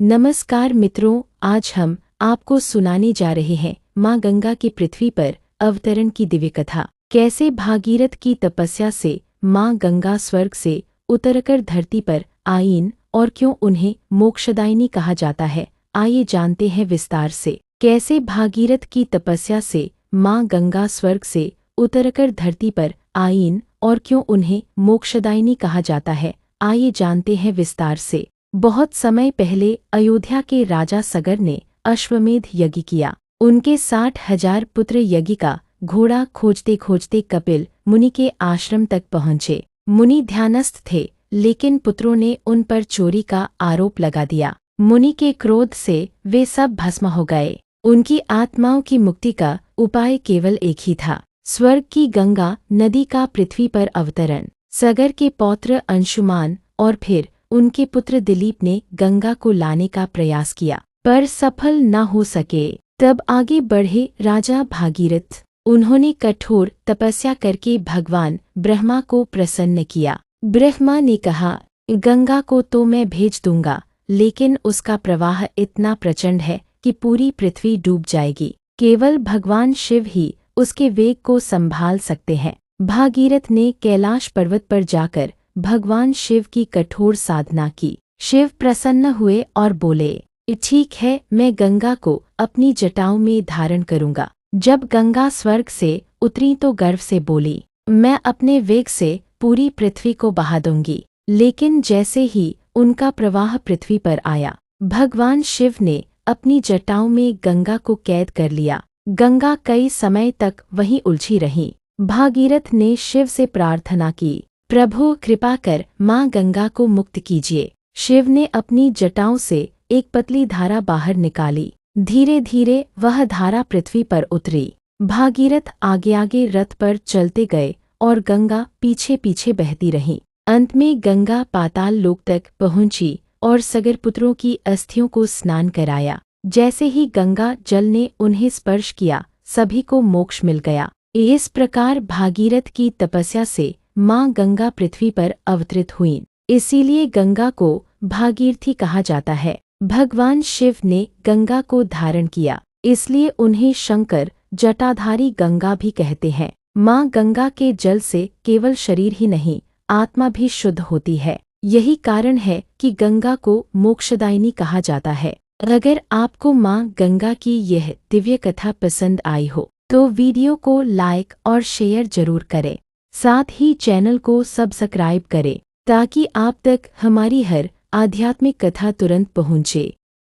नमस्कार मित्रों, आज हम आपको सुनाने जा रहे हैं माँ गंगा के पृथ्वी पर अवतरण की दिव्य कथा। कैसे भागीरथ की तपस्या से माँ गंगा स्वर्ग से उतरकर धरती पर आईं और क्यों उन्हें मोक्षदायिनी कहा जाता है। आइए जानते हैं विस्तार से। कैसे भागीरथ की तपस्या से माँ गंगा स्वर्ग से उतरकर धरती पर आईं और क्यों उन्हें मोक्षदायिनी कहा जाता है। आइए जानते हैं विस्तार से। बहुत समय पहले अयोध्या के राजा सगर ने अश्वमेध यज्ञ किया। उनके 60,000 पुत्र यज्ञ का घोड़ा खोजते खोजते कपिल मुनि के आश्रम तक पहुँचे। मुनि ध्यानस्थ थे, लेकिन पुत्रों ने उन पर चोरी का आरोप लगा दिया। मुनि के क्रोध से वे सब भस्म हो गए। उनकी आत्माओं की मुक्ति का उपाय केवल एक ही था, स्वर्ग की गंगा नदी का पृथ्वी पर अवतरण। सगर के पौत्र अंशुमान और फिर उनके पुत्र दिलीप ने गंगा को लाने का प्रयास किया, पर सफल न हो सके। तब आगे बढ़े राजा भागीरथ। उन्होंने कठोर तपस्या करके भगवान ब्रह्मा को प्रसन्न किया। ब्रह्मा ने कहा, गंगा को तो मैं भेज दूंगा, लेकिन उसका प्रवाह इतना प्रचंड है कि पूरी पृथ्वी डूब जाएगी। केवल भगवान शिव ही उसके वेग को संभाल सकते हैं। भागीरथ ने कैलाश पर्वत पर जाकर भगवान शिव की कठोर साधना की। शिव प्रसन्न हुए और बोले, ठीक है, मैं गंगा को अपनी जटाओं में धारण करूंगा। जब गंगा स्वर्ग से उतरी तो गर्व से बोली, मैं अपने वेग से पूरी पृथ्वी को बहा दूंगी। लेकिन जैसे ही उनका प्रवाह पृथ्वी पर आया, भगवान शिव ने अपनी जटाओं में गंगा को कैद कर लिया। गंगा कई समय तक वहीं उलझी रही। भागीरथ ने शिव से प्रार्थना की, प्रभु कृपा कर माँ गंगा को मुक्त कीजिए। शिव ने अपनी जटाओं से एक पतली धारा बाहर निकाली। धीरे धीरे वह धारा पृथ्वी पर उतरी। भागीरथ आगे आगे रथ पर चलते गए और गंगा पीछे पीछे बहती रही। अंत में गंगा पाताल लोक तक पहुंची और सगर पुत्रों की अस्थियों को स्नान कराया। जैसे ही गंगा जल ने उन्हें स्पर्श किया, सभी को मोक्ष मिल गया। इस प्रकार भागीरथ की तपस्या से माँ गंगा पृथ्वी पर अवतरित हुईं। इसीलिए गंगा को भागीरथी कहा जाता है। भगवान शिव ने गंगा को धारण किया, इसलिए उन्हें शंकर जटाधारी गंगा भी कहते हैं। माँ गंगा के जल से केवल शरीर ही नहीं, आत्मा भी शुद्ध होती है। यही कारण है कि गंगा को मोक्षदायिनी कहा जाता है। अगर आपको माँ गंगा की यह दिव्य कथा पसंद आई हो तो वीडियो को लाइक और शेयर जरूर करें। साथ ही चैनल को सब्सक्राइब करें ताकि आप तक हमारी हर आध्यात्मिक कथा तुरंत पहुँचे।